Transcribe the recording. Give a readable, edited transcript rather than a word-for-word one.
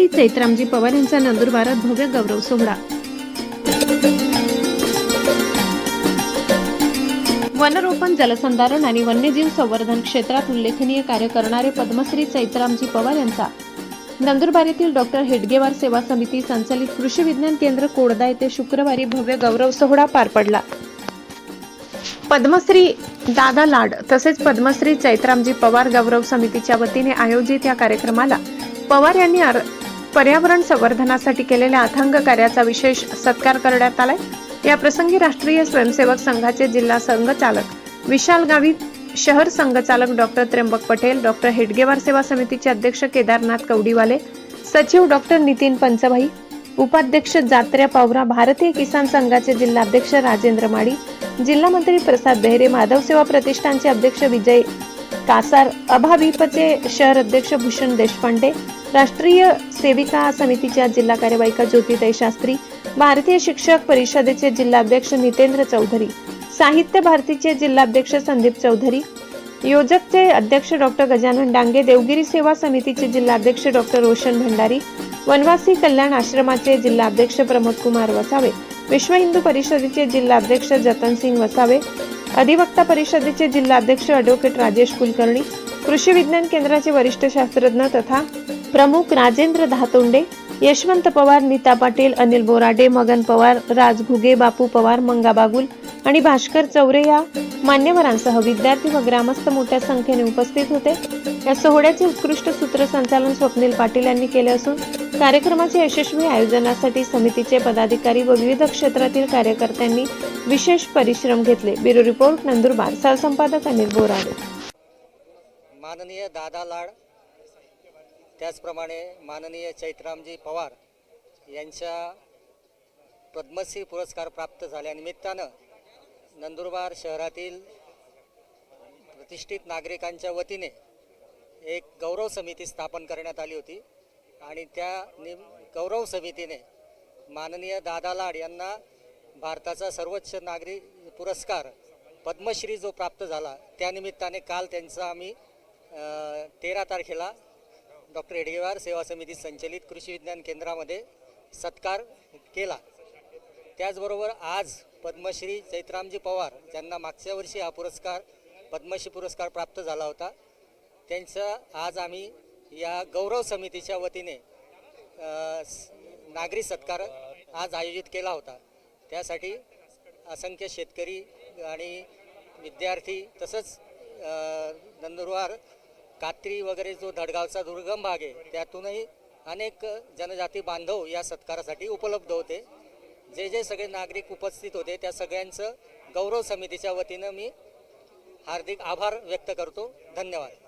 पद्मश्री चैत्रामजी पवार यांचा नंदुरबारात भव्य गौरव सोहळा। वनरोपण, जलसंधारण आणि वन्यजीव संवर्धन क्षेत्रात उल्लेखनीय कार्य करणारे पद्मश्री चैत्रामजी पवार यांचा नंदुरबार येथील डॉक्टर हेडगेवार सेवा समिती संचालित कृषी विज्ञान केंद्र कोडदा येथे शुक्रवारी भव्य गौरव सोहळा पार पडला। पद्मश्री दादा लाड तसेच पद्मश्री चैत्रामजी पवार गौरव समितीच्या वतीने आयोजित या कार्यक्रमाला पवार यांनी पर्यावरण संवर्धनासाठी केलेल्या अथांग कार्याचा विशेष सत्कार करण्यात आला। या प्रसंगी राष्ट्रीय स्वयंसेवक संघाचे जिल्हा संघचालक विशाल गावित, शहर संघचालक डॉक्टर त्र्यंबक पटेल, डॉक्टर हेडगेवार सेवा समितीचे अध्यक्ष केदारनाथ कवडीवाले, सचिव डॉक्टर नितीन पंचभाई, उपाध्यक्ष जात्र्या पावरा, भारतीय किसान संघाचे जिल्हाध्यक्ष राजेंद्र माडी, जिल्हा मंत्री प्रसाद बेहरे, माधव सेवा प्रतिष्ठानचे अध्यक्ष विजय कासार, अभाविपचे शहर अध्यक्ष भूषण देशपांडे, राष्ट्रीय सेविका समितीच्या जिल्हा कार्यवाहिका ज्योतिताई शास्त्री, भारतीय शिक्षक परिषदेचे जिल्हाध्यक्ष नितेंद्र चौधरी, साहित्य भारतीचे जिल्हाध्यक्ष संदीप चौधरी, योजकचे अध्यक्ष डॉक्टर गजानन डांगे, देवगिरी सेवा समितीचे जिल्हाध्यक्ष डॉक्टर रोशन भंडारी, वनवासी कल्याण आश्रमाचे जिल्हाध्यक्ष प्रमोद कुमार वसावे, विश्व हिंदू परिषदेचे जिल्हाध्यक्ष जतन सिंग वसावे, अधिवक्ता परिषदेचे जिल्हाध्यक्ष ॲडव्होकेट राजेश कुलकर्णी, कृषी विज्ञान केंद्राचे वरिष्ठ शास्त्रज्ञ तथा प्रमुख राजेंद्र धातोंडे, यशवंत पवार, नीता पाटील, अनिल बोराडे, मगन पवार, राज घुगे, बापू पवार, मंगा बागुल आणि भास्कर चौरे या मान्यवरांसह विद्यार्थी व ग्रामस्थ मोठ्या संख्येने उपस्थित होते। या सोहळ्याचे उत्कृष्ट सूत्रसंचालन स्वप्नील पाटील यांनी केले असून कार्यक्रमाच्या यशस्वी आयोजनासाठी समितीचे पदाधिकारी व विविध क्षेत्रातील कार्यकर्त्यांनी विशेष परिश्रम घेतले। Bureau report, Nandurbar. सहसंपादक अनिल बोराडे। माननीय दादा लाड, त्याचप्रमाणे माननीय चैत्रामजी पवार यांच्या पद्मश्री पुरस्कार प्राप्त झाल्यानिमित्तानं नंदुरबार शहरातील प्रतिष्ठित नागरिकांच्या वतीने एक गौरव समिती स्थापन करण्यात आली होती आणि त्या गौरव समितीने माननीय दादा लाड यांना भारताचा सर्वोच्च नागरी पुरस्कार पद्मश्री जो प्राप्त झाला त्यानिमित्ताने काल त्यांचा आम्ही 13 तारखेला डॉक्टर हेडगेवार सेवा समिती संचलित कृषी विज्ञान केंद्रामध्ये सत्कार केला। त्याचबरोबर आज पद्मश्री चैत्रामजी पवार ज्यांना मागच्या वर्षी हा पुरस्कार पद्मश्री पुरस्कार प्राप्त झाला होता त्यांचा आज आम्ही या गौरव समितीच्या वतीने नागरी सत्कार आज आयोजित केला होता। त्यासाठी असंख्य शेतकरी आणि विद्यार्थी तसंच नंदुरबार कात्री वगैरे जो धडगावचा दुर्गम भाग आहे त्यातूनही अनेक जनजाती बांधव या सत्कारासाठी उपलब्ध होते। जे सगळे नागरिक उपस्थित होते त्या सगळ्यांचं गौरव समितीच्या वतीनं मी हार्दिक आभार व्यक्त करतो। धन्यवाद।